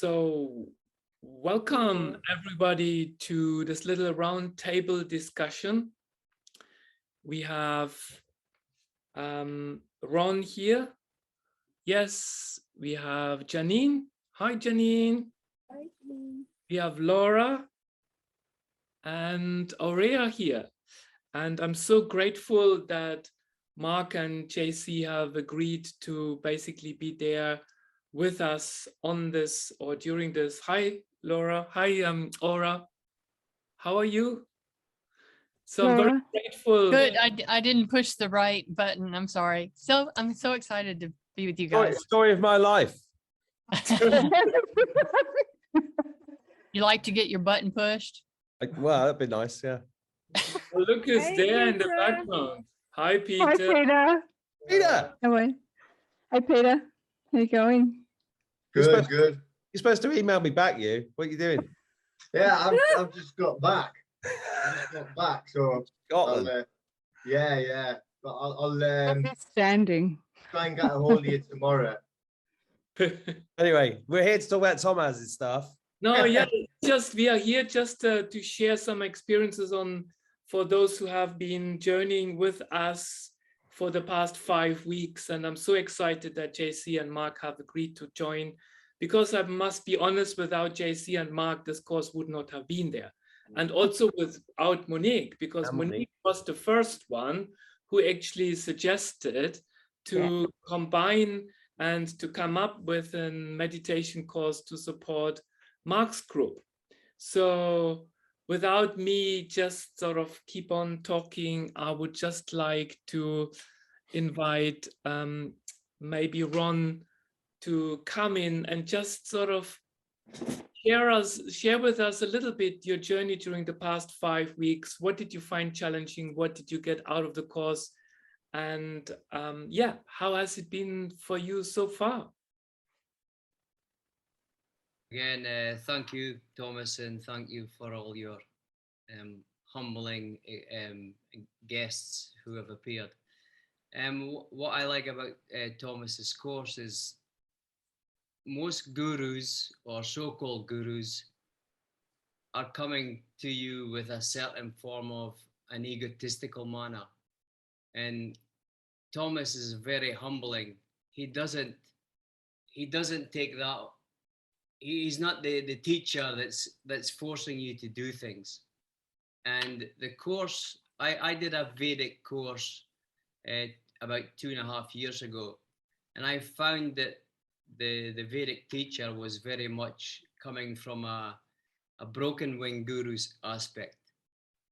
So welcome everybody to this little round table discussion. We have Ron here. Yes, we have Janine. Hi, Janine. Hi, Janine. We have Laura and Aurea here. And I'm so grateful that Mark and JC have agreed to basically be there with us on this or during this. Hi, Laura. Hi, Aura. How are you? So I'm very grateful. Good. I didn't push the right button. I'm sorry. So I'm so excited to be with you guys. Story of my life. You like to get your button pushed? Well, that'd be nice, yeah. Look who's Hey, there in the Peter. background. Hi, Peter. Hi, Peter. Peter! Hi, Peter. How you going? Good. Good. You're supposed to email me back, you. What are you doing? Yeah, I've just got back. So Scotland. But I'll Standing. try and get a hold of you tomorrow. Anyway, we're here to talk about Tomaz's stuff. No, yeah, we are here just to share some experiences for those who have been journeying with us for the past 5 weeks. And I'm so excited that JC and Mark have agreed to join, because I must be honest, without JC and Mark, this course would not have been there. And also without Monique, because Monique was the first one who actually suggested to combine and to come up with a meditation course to support Mark's group. So without me just sort of keep on talking, I would just like to invite maybe Ron to come in and just sort of share with us a little bit your journey during the past 5 weeks. What did you find challenging? What did you get out of the course? And how has it been for you so far? Again, thank you, Thomas, and thank you for all your humbling guests who have appeared. What I like about Thomas's course is most gurus or so-called gurus are coming to you with a certain form of an egotistical manner. And Thomas is very humbling. He doesn't take that. He's not the teacher that's forcing you to do things. And the course, I did a Vedic course about 2.5 years ago, and I found that the Vedic teacher was very much coming from a broken wing guru's aspect,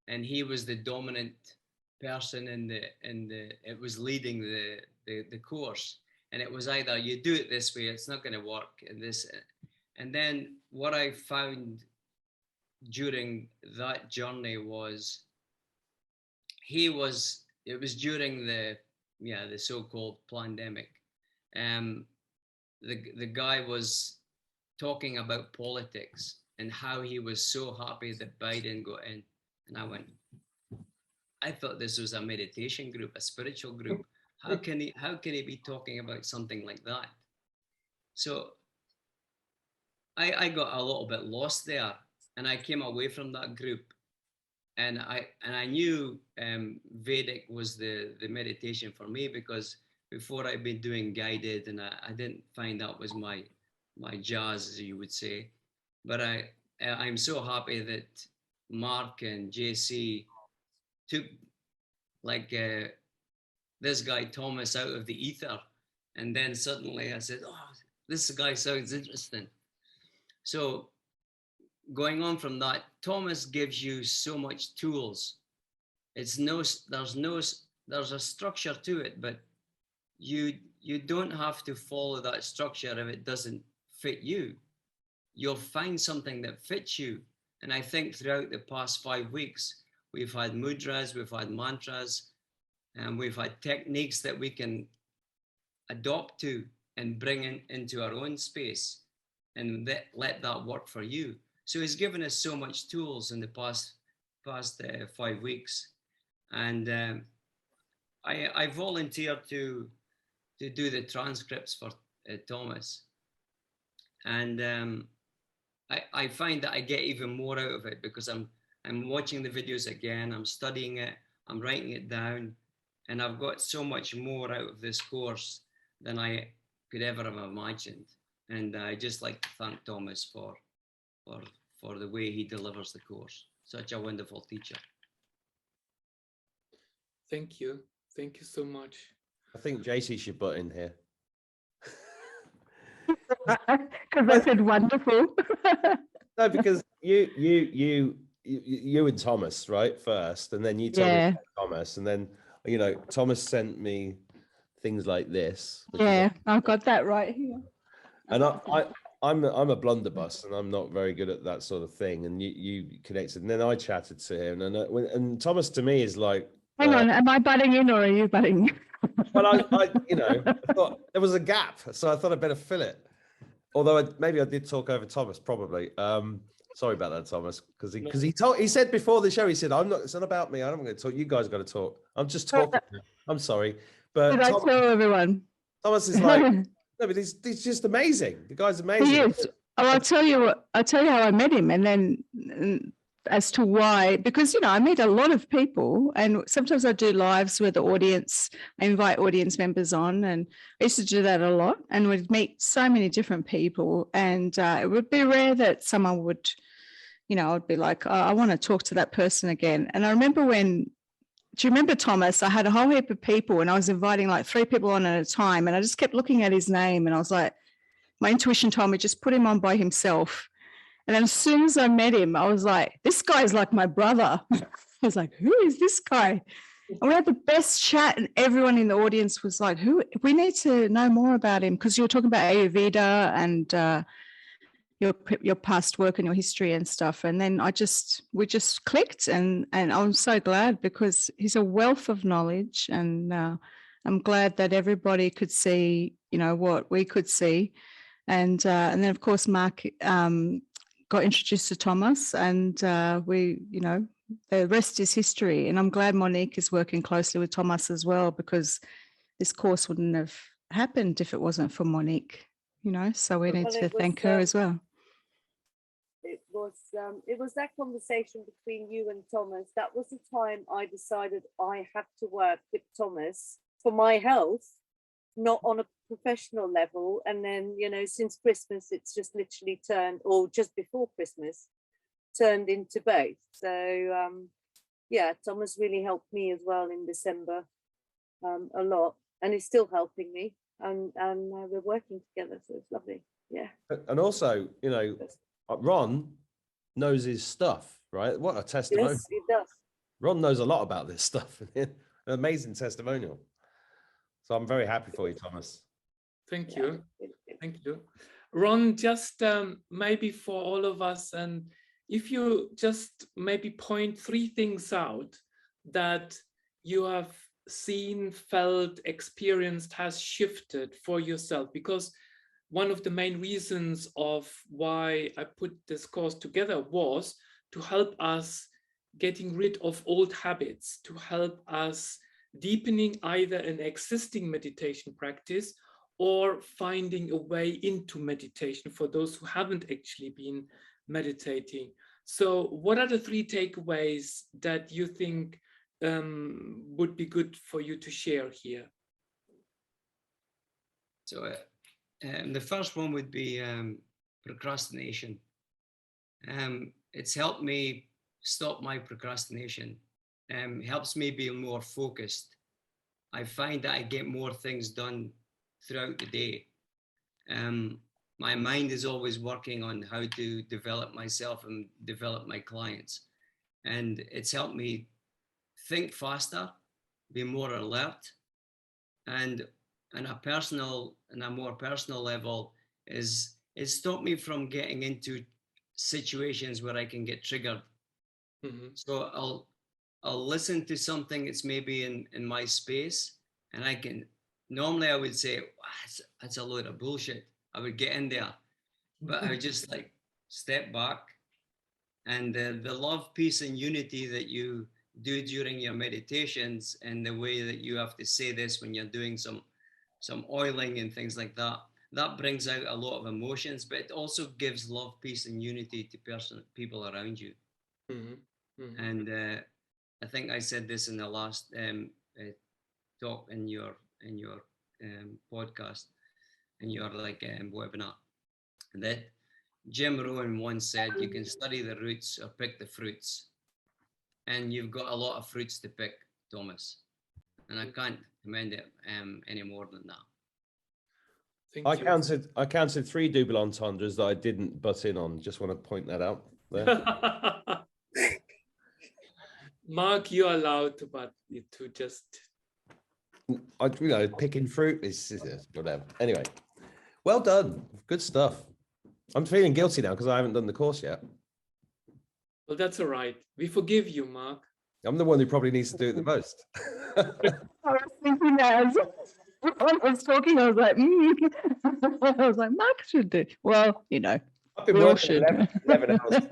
and he was the dominant person it was leading the course, and it was either you do it this way, it's not going to work, and then what I found during that journey was it was during the so-called pandemic. The guy was talking about politics and how he was so happy that Biden got in. And I thought this was a meditation group, a spiritual group. How can he be talking about something like that? So I got a little bit lost there, and I came away from that group, and I knew Vedic was the meditation for me, because before I'd been doing guided, and I didn't find that was my jazz, as you would say. But I'm so happy that Mark and JC took this guy Thomas out of the ether, and then suddenly I said, oh, this guy sounds interesting. So going on from that, Thomas gives you so much tools. There's a structure to it, but you don't have to follow that structure if it doesn't fit you. You'll find something that fits you. And I think throughout the past 5 weeks, we've had mudras, we've had mantras, and we've had techniques that we can adopt to and bring into our own space, and let that work for you. So he's given us so much tools in the past 5 weeks. And I volunteered to do the transcripts for Thomas. And I find that I get even more out of it because I'm watching the videos again, I'm studying it, I'm writing it down, and I've got so much more out of this course than I could ever have imagined. And I just like to thank Thomas for the way he delivers the course. Such a wonderful teacher. Thank you. Thank you so much. I think JC should butt in here. Because I said wonderful. No, because you and Thomas, right, first, and then you told me Yeah. about Thomas, and then Thomas sent me things like this. which is Yeah, I've got that right here. And I'm a blunderbuss, and I'm not very good at that sort of thing. And you connected, and then I chatted to him, and Thomas to me is like, Hang on, am I butting in or are you butting in? well, I thought there was a gap, so I thought I'd better fill it. Although maybe I did talk over Thomas, probably. Sorry about that, Thomas, because he said before the show, he said, it's not about me. I'm going to talk. You guys got to talk. I'm just talking. I'm sorry, but Did I tell everyone? Thomas is like, no, but he's just amazing. The guy's amazing. He is. Oh, I'll tell you how I met him, and then as to why, because I meet a lot of people, and sometimes I do lives with the audience. I invite audience members on, and I used to do that a lot, and we'd meet so many different people, and it would be rare that someone would, I'd be like, oh, I want to talk to that person again. And I remember do you remember Thomas? I had a whole heap of people, and I was inviting like 3 people on at a time, and I just kept looking at his name, and I was like, my intuition told me just put him on by himself. And then as soon as I met him, I was like, this guy's like my brother. I was like, who is this guy? And we had the best chat, and everyone in the audience was like, we need to know more about him, because you were talking about Ayurveda and your past work and your history and stuff. And then we just clicked, and I'm so glad, because he's a wealth of knowledge, and I'm glad that everybody could see, what we could see. And then of course, Mark got introduced to Thomas, and the rest is history. And I'm glad Monique is working closely with Thomas as well, because this course wouldn't have happened if it wasn't for Monique, so we need to thank her as well. It was that conversation between you and Thomas. That was the time I decided I had to work with Thomas for my health, not on a professional level. And then, since Christmas, it's just literally turned, or just before Christmas, turned into both. So Thomas really helped me as well in December, a lot, and he's still helping me, and we're working together, so it's lovely. Yeah. And also, Ron knows his stuff, right? What a testimonial. Yes, he does. Ron knows a lot about this stuff. An amazing testimonial. So I'm very happy for you, Thomas. Thank you. Thank you. Ron, just maybe for all of us, and if you just maybe point 3 things out that you have seen, felt, experienced has shifted for yourself, because one of the main reasons of why I put this course together was to help us getting rid of old habits, to help us deepening either an existing meditation practice or finding a way into meditation for those who haven't actually been meditating. So what are the 3 takeaways that you think would be good for you to share here? So the first one would be procrastination. It's helped me stop my procrastination. Helps me be more focused. I find that I get more things done throughout the day. My mind is always working on how to develop myself and develop my clients. And it's helped me think faster, be more alert, and on a more personal level, it stopped me from getting into situations where I can get triggered. Mm-hmm. So I'll listen to something that's maybe in my space, and normally I would say, that's a load of bullshit. I would get in there, but I would just like step back, and the love, peace, and unity that you do during your meditations, and the way that you have to say this when you're doing some oiling and things like that, that brings out a lot of emotions, but it also gives love, peace, and unity to people around you. And I think I said this in the last talk in your podcast, in your webinar, that Jim Rohn once said, you can study the roots or pick the fruits, and you've got a lot of fruits to pick, Thomas, and I can't commend it any more than that. I counted 3 double entendres that I didn't butt in on. Just want to point that out there. Mark, you're allowed to just. Picking fruit is whatever. Anyway, well done. Good stuff. I'm feeling guilty now because I haven't done the course yet. Well, that's all right. We forgive you, Mark. I'm the one who probably needs to do it the most. I was thinking that as I was talking, I was like, I was like, Mark should do. Well, I've been we all working should. 11 hours.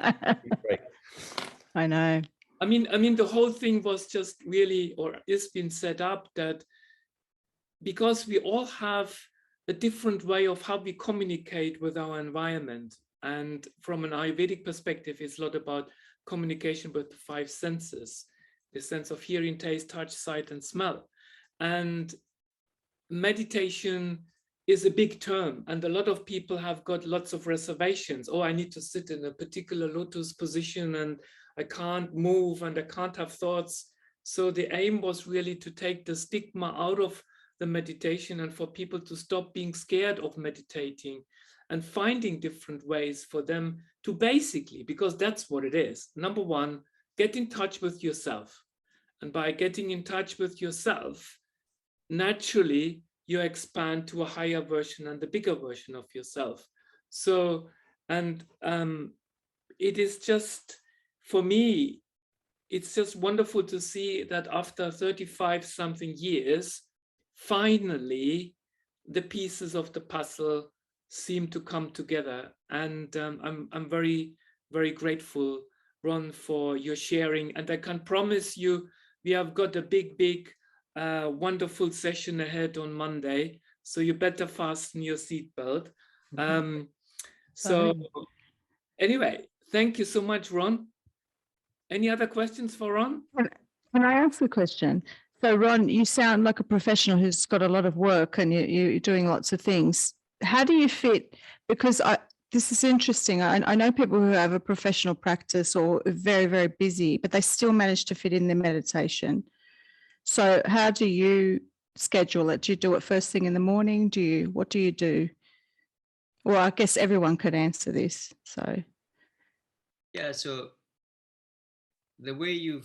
I know. I mean, the whole thing was just really, or it's been set up that because we all have a different way of how we communicate with our environment. And from an Ayurvedic perspective, it's a lot about communication with the 5 senses, the sense of hearing, taste, touch, sight, and smell. And meditation is a big term, and a lot of people have got lots of reservations. Oh, I need to sit in a particular lotus position, and I can't move, and I can't have thoughts. So the aim was really to take the stigma out of the meditation and for people to stop being scared of meditating and finding different ways for them to basically, because that's what it is. Number 1, get in touch with yourself. And by getting in touch with yourself, naturally, you expand to a higher version and the bigger version of yourself. So, and it is just, for me, it's just wonderful to see that after 35 something years, finally, the pieces of the puzzle seem to come together. And I'm very, very grateful, Ron, for your sharing. And I can promise you, we have got a big, wonderful session ahead on Monday. So you better fasten your seatbelt. So anyway, thank you so much, Ron. Any other questions for Ron? Can I ask a question? So Ron, you sound like a professional who's got a lot of work and you're doing lots of things. How do you fit? Because this is interesting. I know people who have a professional practice or are very, very busy, but they still manage to fit in their meditation. So how do you schedule it? Do you do it first thing in the morning? What do you do? Well, I guess everyone could answer this. So yeah, so the way you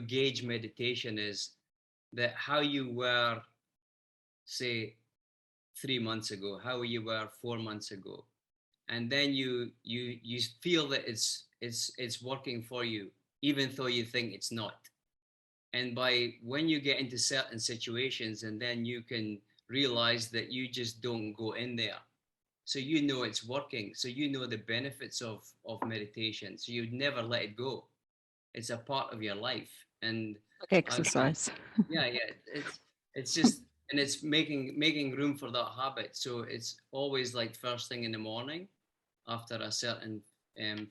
gauge meditation is that how you were, say, 3 months ago, how you were 4 months ago, and then you feel that it's working for you, even though you think it's not. And when you get into certain situations, and then you can realize that you just don't go in there. So you know it's working. So you know the benefits of meditation. So you'd never let it go. It's a part of your life. And exercise. Yeah. It's just, and it's making room for that habit. So it's always like first thing in the morning, after a certain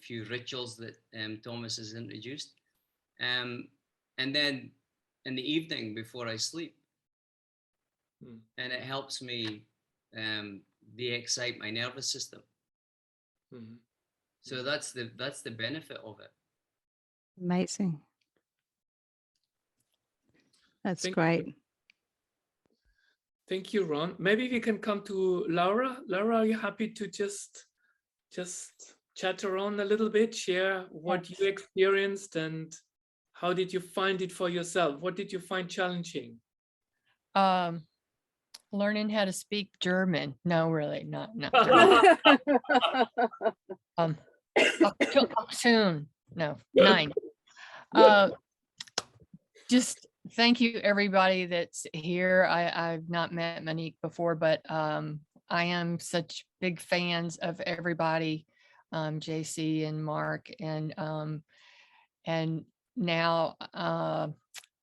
few rituals that Thomas has introduced. And then in the evening before I sleep. And it helps me de-excite my nervous system. So that's the benefit of it. Amazing. That's great. Thank you, Ron. Maybe we can come to Laura. Laura, are you happy to just chatter on a little bit, share what you experienced and how did you find it for yourself? What did you find challenging? Learning how to speak German. No, really, not soon. No, 9. Just thank you, everybody that's here. I've not met Monique before, but I am such big fans of everybody, JC and Mark, and now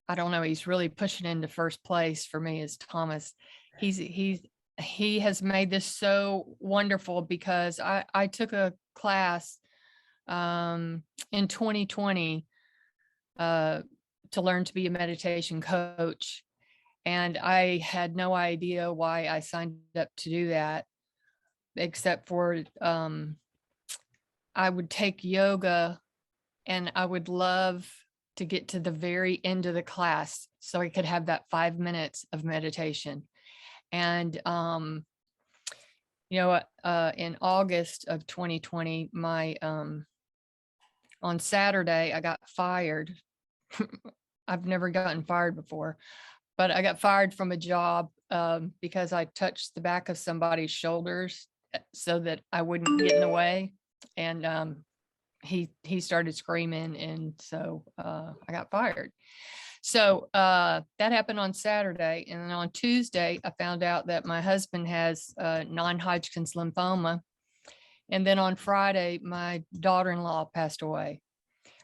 I don't know. He's really pushing into first place for me is Thomas. He's he has made this so wonderful, because I took a class in 2020 to learn to be a meditation coach. And I had no idea why I signed up to do that, except for I would take yoga, and I would love to get to the very end of the class so I could have that 5 minutes of meditation. And, in August of 2020, on Saturday, I got fired. I've never gotten fired before, but I got fired from a job because I touched the back of somebody's shoulders so that I wouldn't get in the way. And he started screaming, and so I got fired. So that happened on Saturday. And then on Tuesday, I found out that my husband has non-Hodgkin's lymphoma. And then on Friday, my daughter-in-law passed away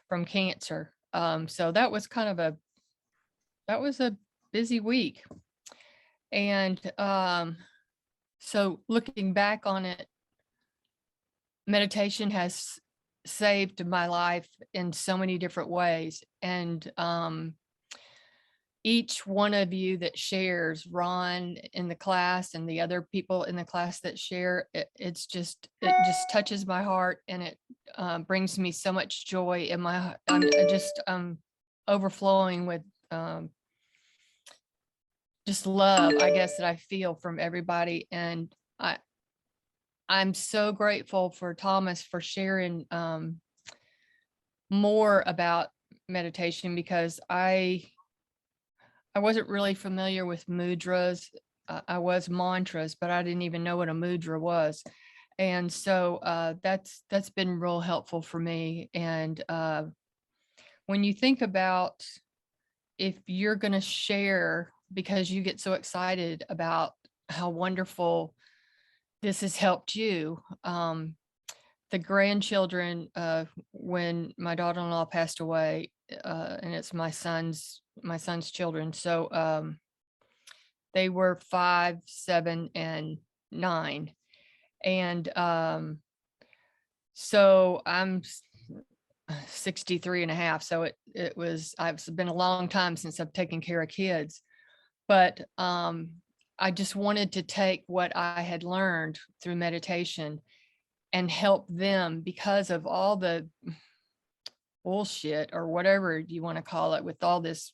from cancer. So that was a busy week. And so looking back on it, meditation has saved my life in so many different ways. And each one of you that shares, Ron in the class and the other people in the class that share, it just touches my heart, and it brings me so much joy in my, I'm overflowing with just love, I guess, that I feel from everybody. And I'm so grateful for Thomas for sharing more about meditation, because I wasn't really familiar with mudras. I was mantras, but I didn't even know what a mudra was. And so that's been real helpful for me. And when you think about, if you're going to share, because you get so excited about how wonderful this has helped you. The grandchildren, when my daughter-in-law passed away, and it's my son's children. So they were 5, 7, and 9. And so I'm 63 and a half. So it's been a long time since I've taken care of kids, but I just wanted to take what I had learned through meditation and help them, because of all the bullshit, or whatever you want to call it, with all this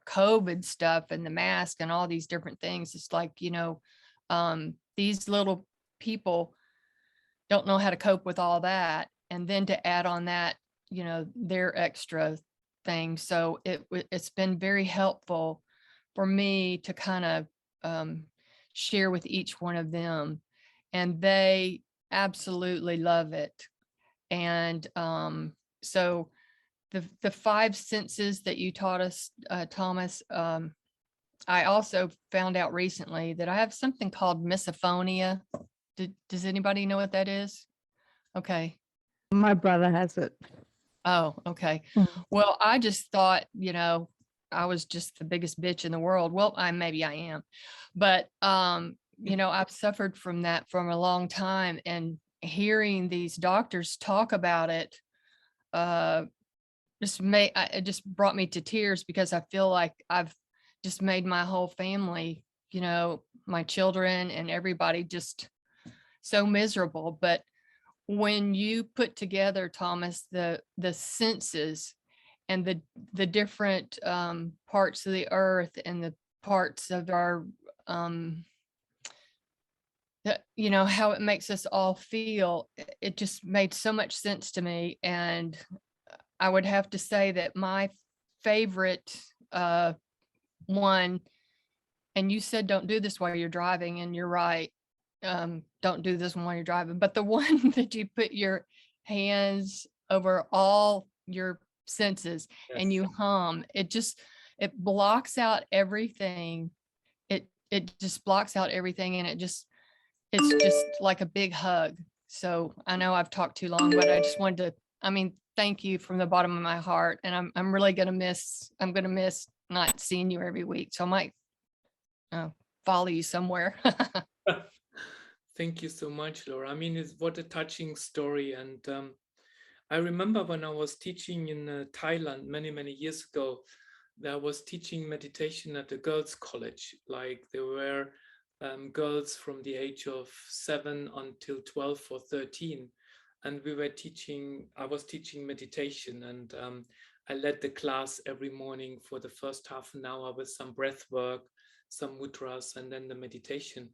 COVID stuff and the mask and all these different things. It's like, these little people don't know how to cope with all that. And then to add on that, their extra thing. So it's been very helpful for me to kind of share with each one of them, and they absolutely love it. And so the 5 senses that you taught us, Thomas, I also found out recently that I have something called misophonia. Does anybody know what that is? Okay. My brother has it. Oh, okay. Well, I just thought, I was just the biggest bitch in the world. Well, maybe I am, but I've suffered from that for a long time, and hearing these doctors talk about it it just brought me to tears, because I feel like I've just made my whole family, my children and everybody, just so miserable. But when you put together, Thomas, the senses and the different parts of the earth and the parts of our how it makes us all feel, it just made so much sense to me. And I would have to say that my favorite one, and you said don't do this while you're driving, and you're right, don't do this one while you're driving, but the one that you put your hands over all your senses, yes, and you hum, it blocks out everything. It just blocks out everything, and it's just like a big hug. So I know I've talked too long, but I just wanted to, thank you from the bottom of my heart. And I'm really going to miss not seeing you every week. So I might follow you somewhere. Thank you so much, Laura. I mean, what a touching story. And I remember when I was teaching in Thailand many years ago, that I was teaching meditation at a girls' college. Like there were girls from the age of 7 until 12 or 13. And I was teaching meditation, and I led the class every morning for the first half an hour with some breath work, some mudras, and then the meditation.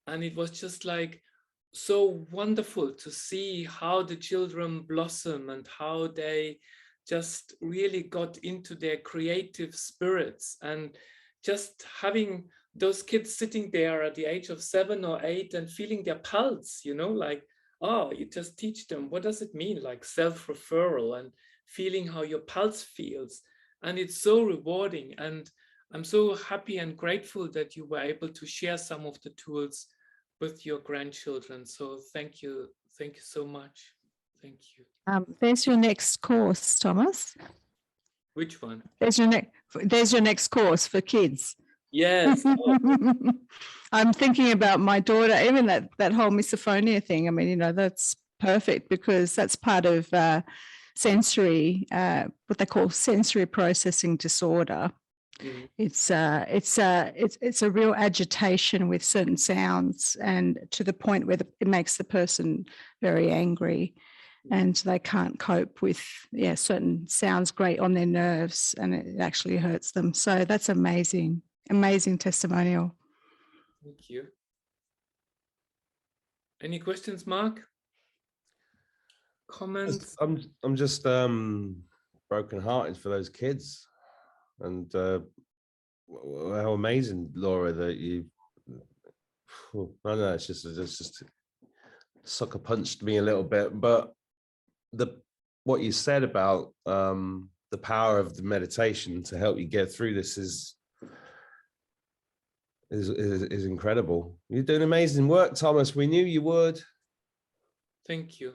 And it was just like so wonderful to see how the children blossom and how they just really got into their creative spirits, and just having those kids sitting there at the age of 7 or 8 and feeling their pulse, like, oh, you just teach them, what does it mean, like self-referral and feeling how your pulse feels. And it's so rewarding. And I'm so happy and grateful that you were able to share some of the tools with your grandchildren. So thank you so much. Thank you. There's your next course, Thomas. Which one? There's your next course for kids. Yes. Oh. I'm thinking about my daughter, even that whole misophonia thing. I mean, that's perfect, because that's part of sensory, what they call sensory processing disorder. Mm. It's a real agitation with certain sounds, and to the point where it makes the person very angry, and they can't cope with certain sounds great on their nerves, and it actually hurts them. So that's amazing testimonial. Thank you. Any questions, Mark? Comments? I'm just brokenhearted for those kids, and how amazing, Laura, that you. I don't know. It's just sucker punched me a little bit, but what you said about the power of the meditation to help you get through this is incredible. You're doing amazing work, Thomas. We knew you would. Thank you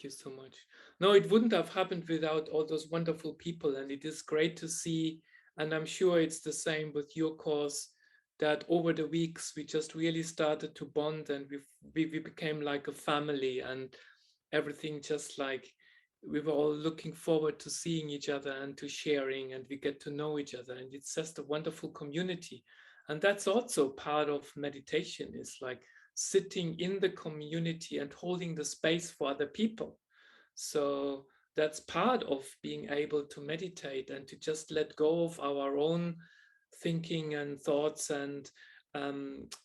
so much. No, it wouldn't have happened without all those wonderful people, and it is great to see, and I'm sure it's the same with your course, that over the weeks we just really started to bond, and we became like a family, and everything just like we were all looking forward to seeing each other and to sharing, and we get to know each other, and it's just a wonderful community. And that's also part of meditation, is like sitting in the community and holding the space for other people. So that's part of being able to meditate and to just let go of our own thinking and thoughts and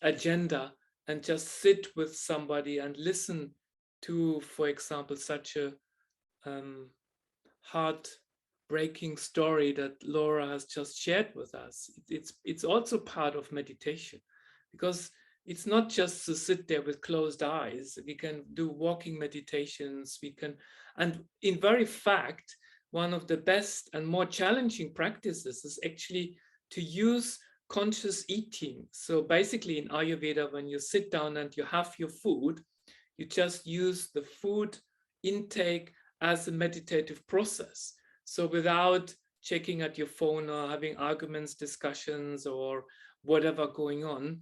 agenda, and just sit with somebody and listen to, for example, such a heartbreaking story that Laura has just shared with us. It's also part of meditation, because it's not just to sit there with closed eyes. We can do walking meditations. And in very fact, one of the best and more challenging practices is actually to use conscious eating. So basically in Ayurveda, when you sit down and you have your food, you just use the food intake as a meditative process. So without checking at your phone or having arguments, discussions, or whatever going on,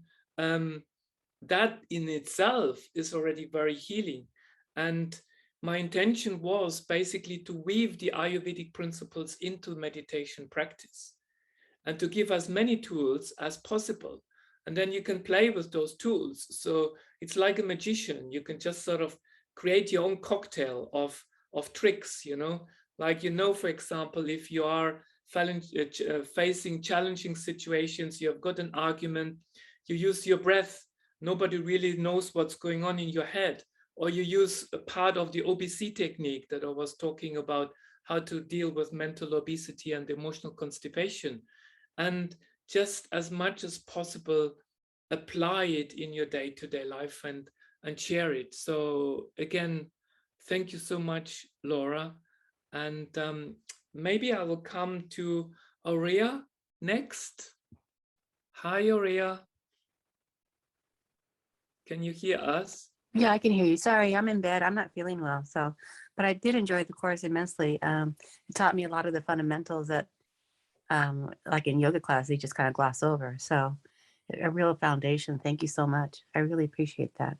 that in itself is already very healing. And my intention was basically to weave the Ayurvedic principles into meditation practice and to give as many tools as possible. And then you can play with those tools. So it's like a magician. You can just sort of create your own cocktail of tricks, like, for example, if you are facing challenging situations, you have got an argument, you use your breath, nobody really knows what's going on in your head, or you use a part of the OBC technique that I was talking about, how to deal with mental obesity and emotional constipation, and just as much as possible apply it in your day-to-day life and share it. So again, thank you so much, Laura. And maybe I will come to Aurea next. Hi, Aurea. Can you hear us? Yeah, I can hear you. Sorry, I'm in bed. I'm not feeling well. But I did enjoy the course immensely. It taught me a lot of the fundamentals that, like in yoga class, they just kind of gloss over. So a real foundation. Thank you so much. I really appreciate that.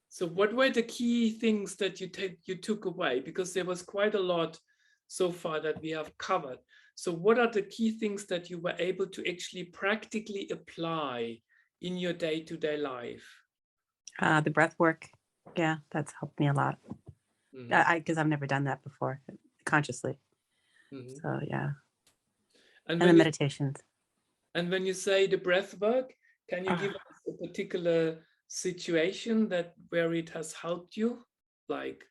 So what were the key things that you took away? Because there was quite a lot so far that we have covered. So what are the key things that you were able to actually practically apply in your day-to-day life? The breath work. Yeah, that's helped me a lot. Because I've never done that before consciously. So yeah. And the meditations. And when you say the breath work, can you give us a particular situation where it has helped you? Like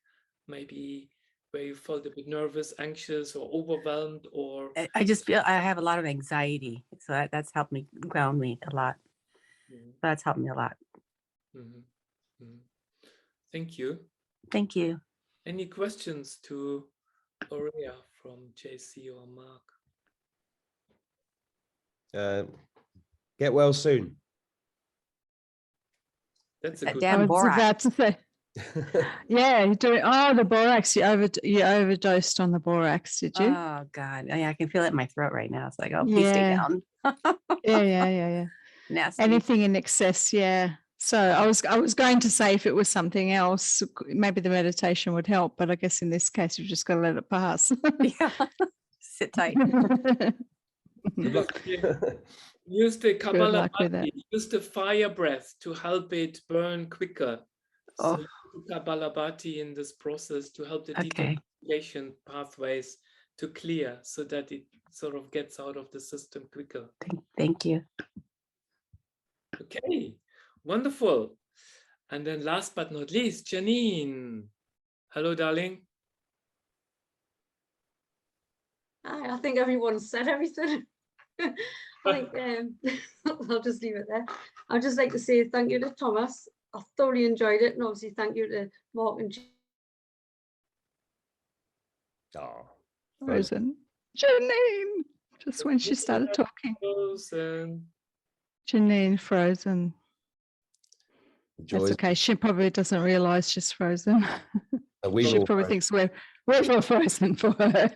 maybe where you felt a bit nervous, anxious, or overwhelmed, or I just feel I have a lot of anxiety. So that's helped me ground me a lot. That's helped me a lot. Thank you. Thank you. Any questions to Aurea from JC or Mark? Get well soon. That's a That good damn I was borax. about to say. Yeah, you're doing. Oh, the borax. You overdosed on the borax, did you? Oh God, I can feel it in my throat right now. It's like, oh, please stay Yeah. down. Yeah. Nasty. Anything in excess, yeah. So I was going to say if it was something else, maybe the meditation would help, but I guess in this case, you've just got to let it pass. Yeah. Sit tight. Use the Good luck with Kabbalah, it. use the fire breath to help it burn quicker. Oh. So Kabbalabhati in this process to help the Okay. detoxification pathways to clear so that it sort of gets out of the system quicker. Thank you. Okay, wonderful. And then last but not least, Janine. Hello, darling. I think everyone said everything. I think I'll just leave it there. I'd just like to say thank you to Thomas. I thoroughly enjoyed it, and obviously thank you to Mark and Frozen. Janine, just when she started talking. Frozen. Janine frozen. That's okay. She probably doesn't realize she's frozen. She probably thinks we're all frozen for her.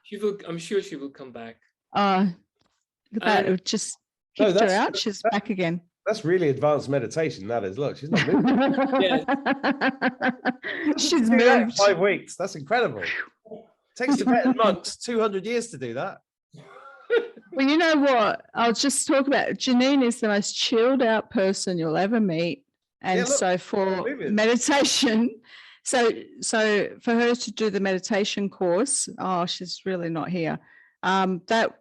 She will. I'm sure she will come back. That it just kicked her out. She's back again. That's really advanced meditation. That is. Look, she's not moving. She's moved. 5 weeks. That's incredible. Takes Tibetan monks 200 years to do that. Well, you know what? I'll just talk about Janine is the most chilled out person you'll ever meet. And so for meditation, so for her to do the meditation course, she's really not here. That,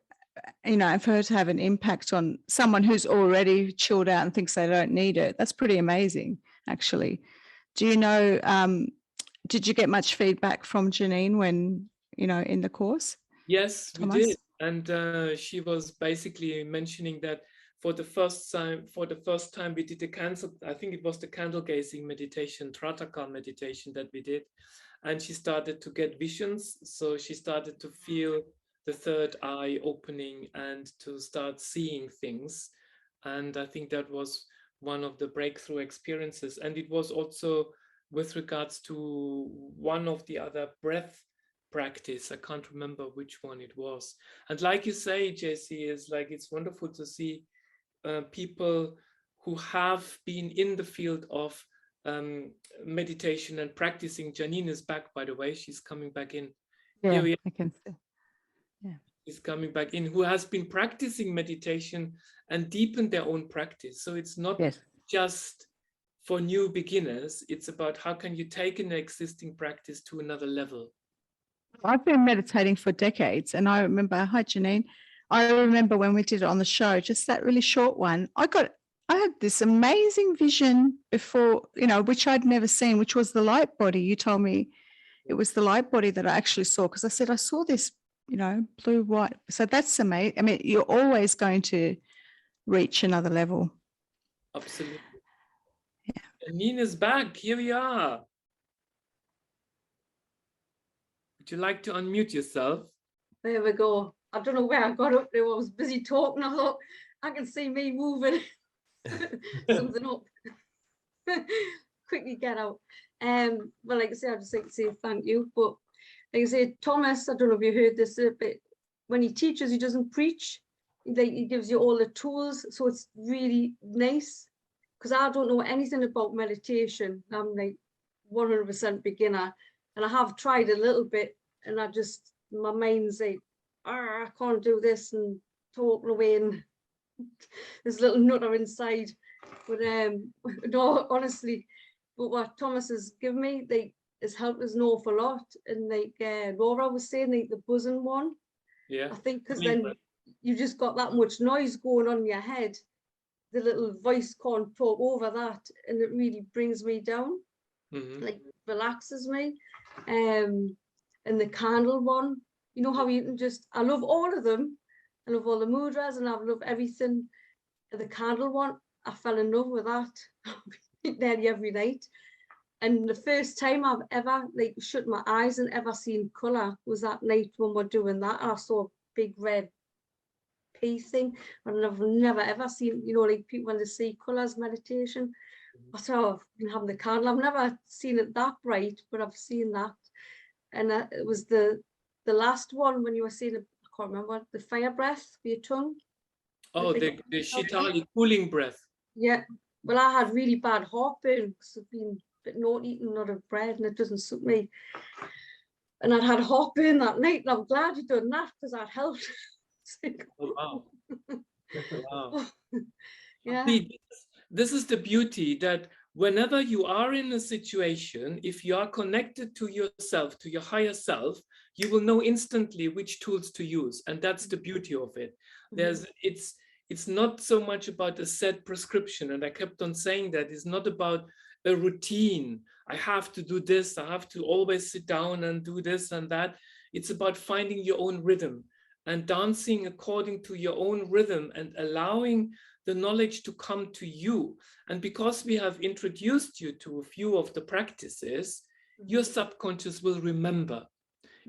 you know, for her to have an impact on someone who's already chilled out and thinks they don't need it, that's pretty amazing, actually. Do you know, did you get much feedback from Janine when, you know, in the course? Yes, Thomas? we did. And she was basically mentioning that for the first time we did I think it was the candle gazing meditation, Trataka meditation that we did. And she started to get visions. So she started to feel the third eye opening and to start seeing things. And I think that was one of the breakthrough experiences. And it was also with regards to one of the other breath practice. I can't remember which one it was. And like you say, JC, is like, it's wonderful to see people who have been in the field of meditation and practicing. Janine is back, by the way. She's coming back in. Yeah, I can see. Yeah. She's coming back in, who has been practicing meditation and deepened their own practice. So it's not just for new beginners. It's about how can you take an existing practice to another level. I've been meditating for decades, and I remember, hi Janine, I remember when we did it on the show, just that really short one, I had this amazing vision before, you know, which I'd never seen, which was the light body. You told me it was the light body that I actually saw, because I said, I saw this, you know, blue, white. So that's amazing. I mean, you're always going to reach another level. Absolutely. Yeah. Nina's back. Here we are. Would you like to unmute yourself? There we go. I don't know where I got up there. I was busy talking. I thought, I can see me moving something up. Quickly get out. Well, like I say, I'd just like to say thank you. But like I say, Thomas, I don't know if you heard this a bit. When he teaches, he doesn't preach. he gives you all the tools, so it's really nice, because I don't know anything about meditation. I'm like 100% beginner, and I have tried a little bit, and my mind's like, I can't do this, and talking away, and this little nutter inside. But no, honestly, but what Thomas has given me, like, has helped us an awful lot. And like Laura was saying, like the buzzing one, Yeah, I think, because then you just got that much noise going on in your head, the little voice can't talk over that, and it really brings me down, like relaxes me. And the candle one, you know how you can just, I love all of them, I love all the mudras, and I love everything. The candle one, I fell in love with that nearly every night. And the first time I've ever like shut my eyes and ever seen colour was that night when we're doing that. And I saw a big red pea thing, and I've never ever seen, you know, like people when they see colours meditation. I thought, I've been having the candle. I've never seen it that bright, but I've seen that. And it was the last one when you were seeing it, I can't remember, the fire breath with your tongue. Oh, the Shitali cooling breath. Yeah. Well, I had really bad heartburn because I've been not eating a lot of bread, and it doesn't suit me. And I'd had heartburn that night, and I'm glad you done that, because that helped. Oh, wow. Wow. Yeah. See, this is the beauty, that whenever you are in a situation, if you are connected to yourself, to your higher self, you will know instantly which tools to use. And that's the beauty of it. It's not so much about a set prescription. And I kept on saying that it's not about a routine. I have to do this. I have to always sit down and do this and that. It's about finding your own rhythm and dancing according to your own rhythm and allowing the knowledge to come to you. And because we have introduced you to a few of the practices, your subconscious will remember.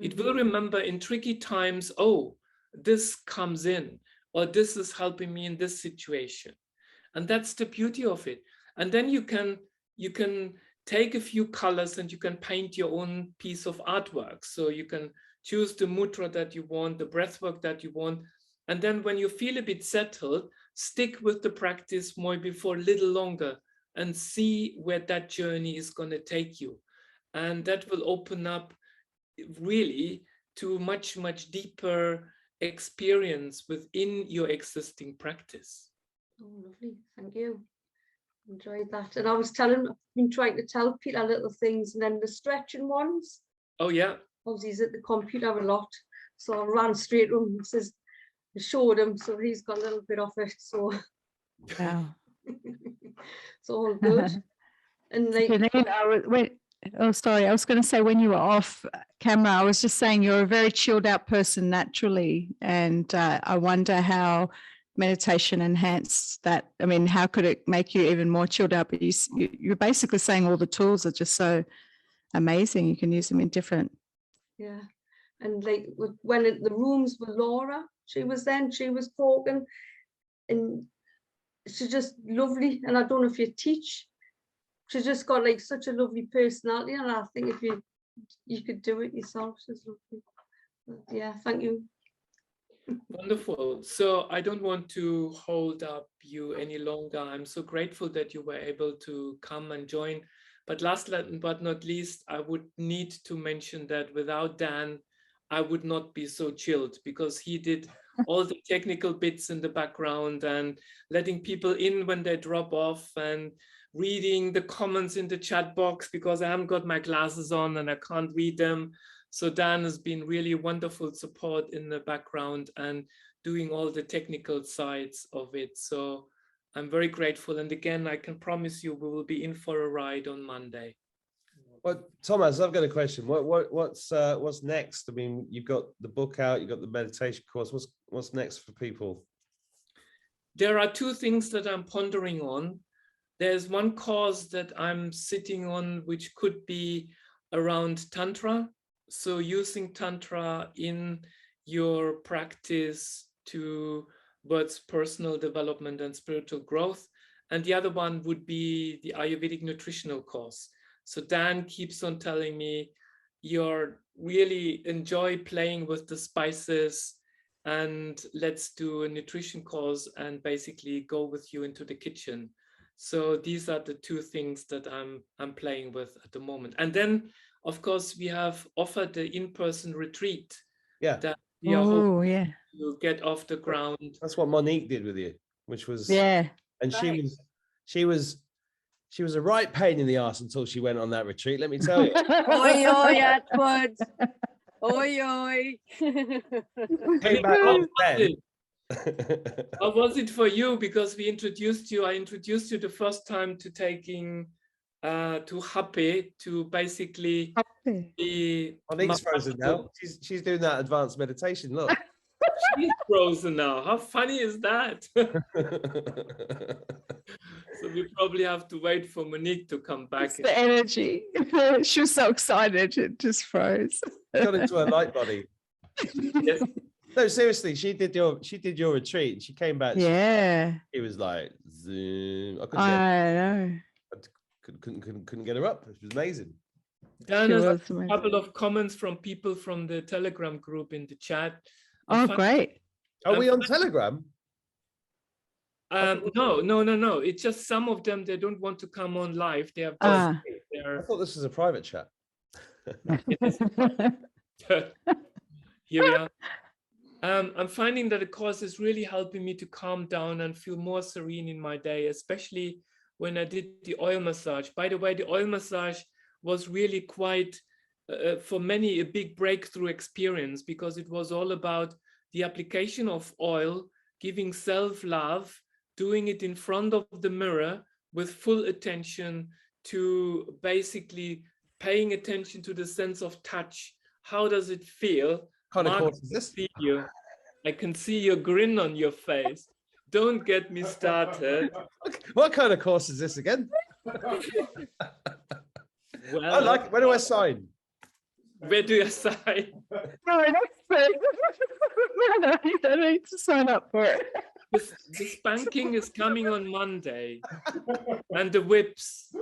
It will remember in tricky times, oh, this comes in, or this is helping me in this situation. And that's the beauty of it. And then you can take a few colors and you can paint your own piece of artwork. So you can choose the mudra that you want, the breathwork that you want. And then when you feel a bit settled, stick with the practice maybe for a little longer and see where that journey is going to take you. And that will open up really to much, much deeper experience within your existing practice. Oh, lovely. Thank you. Enjoyed that. And I've been trying to tell Peter little things, and then the stretching ones. Oh, yeah. Obviously, he's at the computer a lot. So I ran straight to him and showed him. So he's got a little bit of it. So Wow. it's all good. And like, oh, sorry. I was going to say, when you were off camera, I was just saying you're a very chilled out person naturally. And I wonder how meditation enhanced that. I mean, how could it make you even more chilled out? But you're basically saying all the tools are just so amazing. You can use them in different. Yeah. And like when the rooms with Laura, she was talking, and she's just lovely. And I don't know if you teach. She's just got like such a lovely personality, and I think if you could do it yourself, she's lovely. But yeah, thank you. Wonderful. So I don't want to hold up you any longer. I'm so grateful that you were able to come and join. But last but not least, I would need to mention that without Dan, I would not be so chilled, because he did all the technical bits in the background and letting people in when they drop off and reading the comments in the chat box, because I haven't got my glasses on and I can't read them. So Dan has been really wonderful support in the background and doing all the technical sides of it. So I'm very grateful. And again, I can promise you we will be in for a ride on Monday. Well, Tomaz, I've got a question. What's next? I mean, you've got the book out, you've got the meditation course. What's next for people? There are two things that I'm pondering on. There's one course that I'm sitting on, which could be around Tantra. So using Tantra in your practice towards personal development and spiritual growth. And the other one would be the Ayurvedic nutritional course. So Dan keeps on telling me, you're really enjoy playing with the spices and let's do a nutrition course and basically go with you into the kitchen. So these are the two things that I'm playing with at the moment. And then, of course, we have offered the in-person retreat. Yeah. That we are hoping yeah. to get off the ground. That's what Monique did with you, which was Yeah. And Right. she was a right pain in the ass until she went on that retreat. Let me tell you. Oi, oi, Attwood. Oi, oi. Came back How on was 10. it? How was it for you? Because we introduced you, I introduced you the first time to taking to Hape, to basically be Monique's frozen now. She's doing that advanced meditation. Look. She's frozen now. How funny is that? So we probably have to wait for Monique to come back. It's the energy. She was so excited, it just froze. Got into her light body. Yes. No, seriously, she did your retreat and she came back. Yeah. It was like zoom. I know. couldn't get her up. It was amazing. Dan She has was a amazing. couple of comments from people from the Telegram group in the chat. Oh, great. Are we on Telegram? No. It's just some of them, they don't want to come on live. They have I thought this was a private chat. Here we are. I'm finding that the course is really helping me to calm down and feel more serene in my day, especially when I did the oil massage. By the way, the oil massage was really quite, for many, a big breakthrough experience, because it was all about the application of oil, giving self-love, doing it in front of the mirror with full attention to basically paying attention to the sense of touch. How does it feel? Kind of Mark, course is this? I can see your grin on your face. Don't get me started. What kind of course is this again? Well, I like it. Where do I sign? Where do you sign? No, you don't need to sign up for it. The spanking is coming on Monday, and the whips.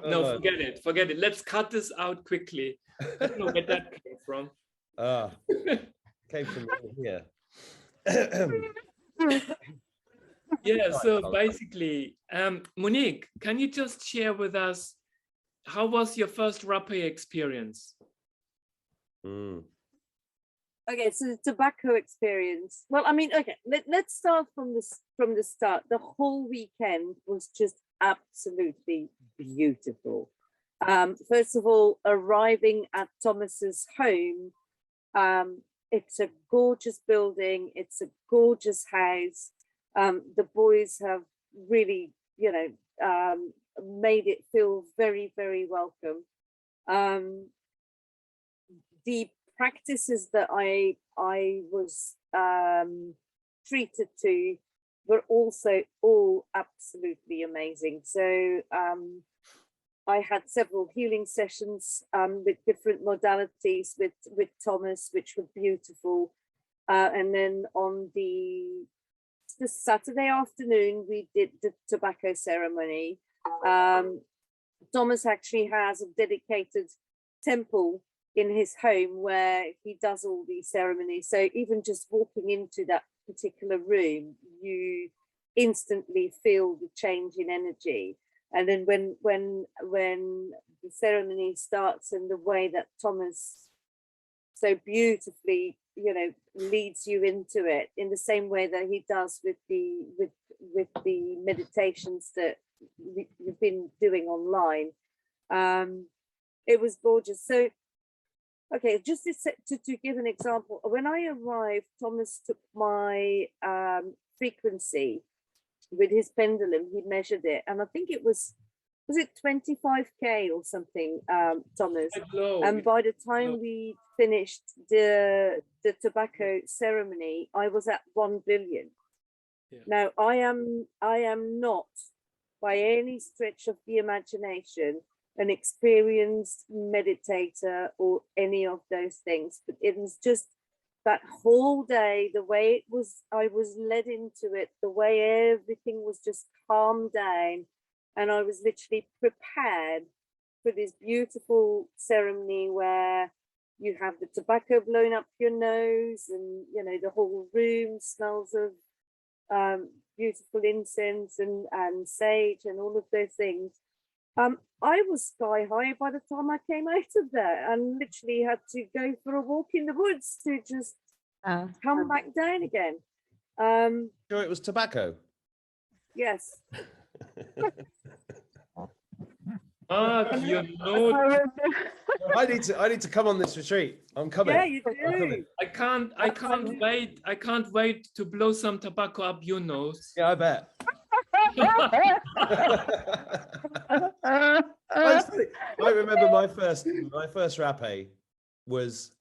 No, forget it. Let's cut this out quickly. I don't know where that came from. Came from here. Yeah, so basically, Monique, can you just share with us, how was your first rapé experience? Okay, so the tobacco experience. Well, I mean, okay, let's start from the start. The whole weekend was just absolutely beautiful. First of all, arriving at Thomas's home, it's a gorgeous building. It's a gorgeous house. The boys have really, made it feel very, very welcome. The practices that I was treated to were also all absolutely amazing. So I had several healing sessions with different modalities with Thomas, which were beautiful. And then on the Saturday afternoon, we did the tobacco ceremony. Thomas actually has a dedicated temple in his home where he does all these ceremonies. So even just walking into that particular room, you instantly feel the change in energy. And then when the ceremony starts, and the way that Thomas so beautifully, leads you into it, in the same way that he does with the meditations that we've been doing online, it was gorgeous. So, okay, just to give an example, when I arrived, Thomas took my frequency with his pendulum. He measured it, and I think it was it 25K or something, Thomas? And by the time we finished the tobacco ceremony, I was at 1 billion. Yeah. Now, I am not, by any stretch of the imagination, an experienced meditator or any of those things, but it was just that whole day, the way it was, I was led into it, the way everything was just calmed down, and I was literally prepared for this beautiful ceremony where you have the tobacco blown up your nose, and you know the whole room smells of beautiful incense and sage and all of those things. I was sky high by the time I came out of there, and literally had to go for a walk in the woods to just come back down again. Sure, it was tobacco. Yes. You know, I need to come on this retreat. I'm coming. Yeah, you do. I can't wait. I can't wait to blow some tobacco up your nose. Yeah, I bet. I remember my first rapé was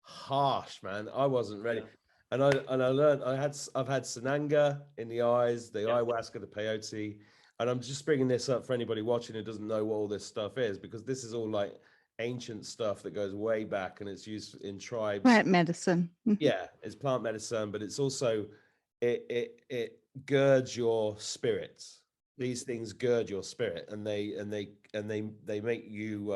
harsh, man. I wasn't ready. And I learned I've had Sananga in the eyes, the ayahuasca, the peyote. And I'm just bringing this up for anybody watching who doesn't know what all this stuff is, because this is all like ancient stuff that goes way back, and it's used in tribes. Plant medicine. Yeah, it's plant medicine, but it's also it girds your spirits. These things gird your spirit, and they make you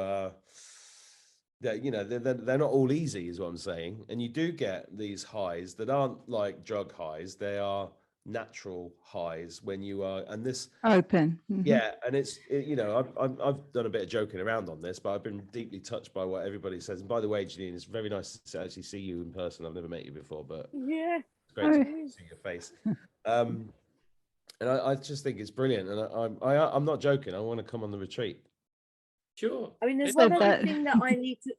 they're not all easy, is what I'm saying. And you do get these highs that aren't like drug highs. They are natural highs when you are, and this open. Yeah, and I've done a bit of joking around on this, but I've been deeply touched by what everybody says. And by the way, Janine, it's very nice to actually see you in person. I've never met you before, but yeah, it's great to see your face. And I just think it's brilliant, and I'm not joking. I want to come on the retreat. Sure. I mean, there's one other thing that I need to.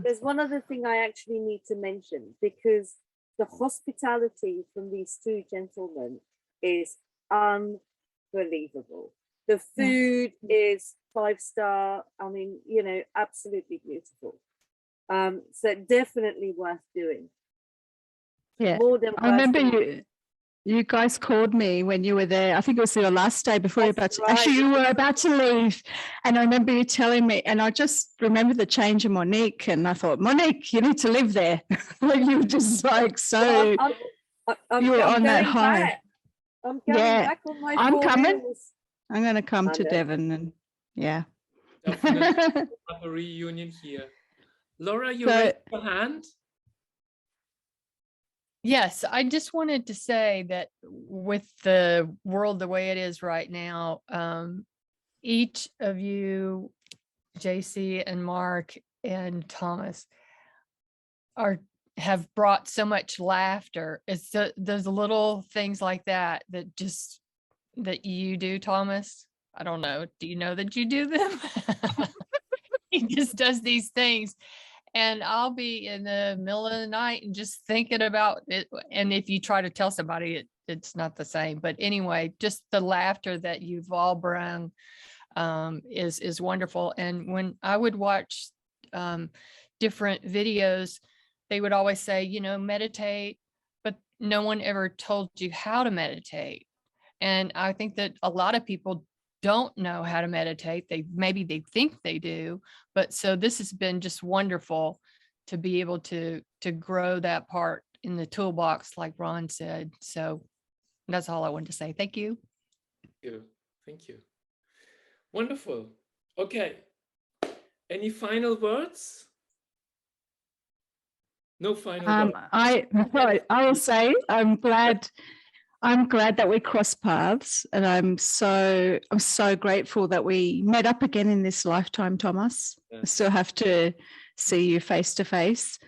There's one other thing I actually need to mention, because the hospitality from these two gentlemen is unbelievable. The food is 5-star. I mean, absolutely beautiful. So definitely worth doing. Yeah, more than I remember you guys called me when you were there. I think it was your last day before you were about to, actually you were about to leave. And I remember you telling me, and I just remember the change in Monique, and I thought, Monique, you need to live there. Like you were just like so you were on that high. I'm coming back on my I'm coming. wheels. I'm gonna come to Devon, and definitely have a reunion here. Laura, you raised your hand. Yes, I just wanted to say that with the world the way it is right now, each of you, JC and Mark and Thomas, have brought so much laughter. It's those little things like that that you do, Thomas. I don't know. Do you know that you do them? He just does these things. And I'll be in the middle of the night and just thinking about it. And if you try to tell somebody, it's not the same. But anyway, just the laughter that you've all brought is wonderful. And when I would watch different videos, they would always say, meditate, but no one ever told you how to meditate. And I think that a lot of people don't know how to meditate. Maybe they think they do, but so this has been just wonderful to be able to grow that part in the toolbox, like Ron said. So that's all I wanted to say. Thank you. Thank you. Wonderful. Okay. Any final words? No final words. I will say I'm glad that we crossed paths, and I'm so grateful that we met up again in this lifetime, Thomas. I still have to see you face to face.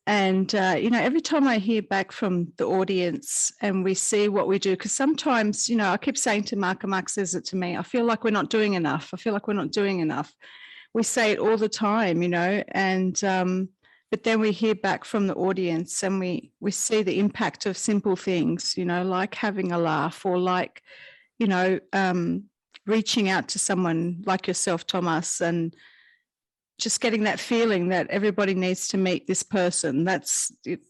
And, every time I hear back from the audience and we see what we do, because sometimes, I keep saying to Mark, and Mark says it to me, I feel like we're not doing enough. We say it all the time, and but then we hear back from the audience and we see the impact of simple things, like having a laugh, or like, reaching out to someone like yourself, Thomas, and just getting that feeling that everybody needs to meet this person.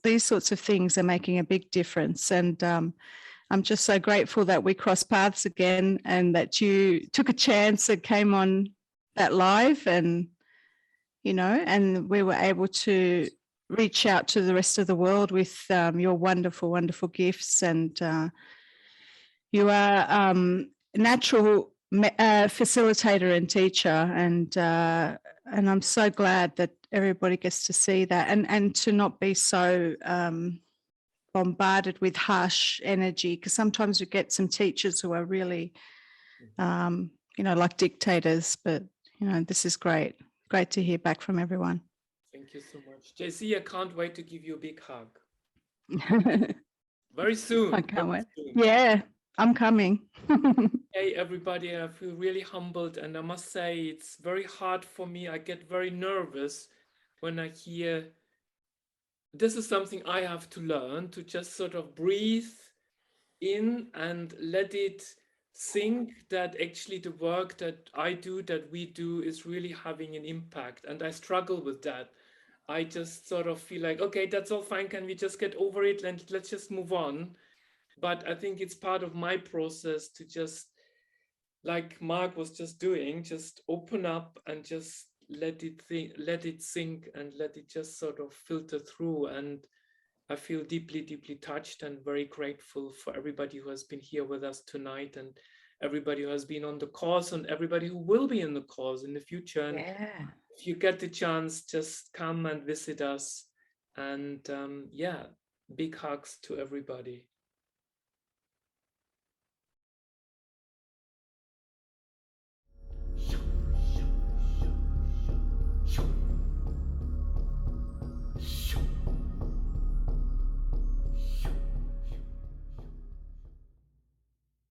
These sorts of things are making a big difference. And I'm just so grateful that we crossed paths again, and that you took a chance and came on that live, and and we were able to reach out to the rest of the world with your wonderful, wonderful gifts. And you are a natural facilitator and teacher. And I'm so glad that everybody gets to see that, and to not be so bombarded with harsh energy, because sometimes you get some teachers who are really like dictators. But this is great to hear back from everyone. Thank you so much, JC. I can't wait to give you a big hug very soon. I can't wait. Yeah, I'm coming. Hey everybody, I feel really humbled, and I must say it's very hard for me. I get very nervous when I hear, this is something I have to learn, to just sort of breathe in and let it sink, that actually the work that I do, that we do, is really having an impact. And I struggle with that. I just sort of feel like, okay, that's all fine. Can we just get over it and let's just move on? But I think it's part of my process to just, like Mark was just doing, just open up and just let it sink and let it just sort of filter through. And I feel deeply, deeply touched and very grateful for everybody who has been here with us tonight, and everybody who has been on the course, and everybody who will be in the course in the future. And if you get the chance, just come and visit us. And big hugs to everybody.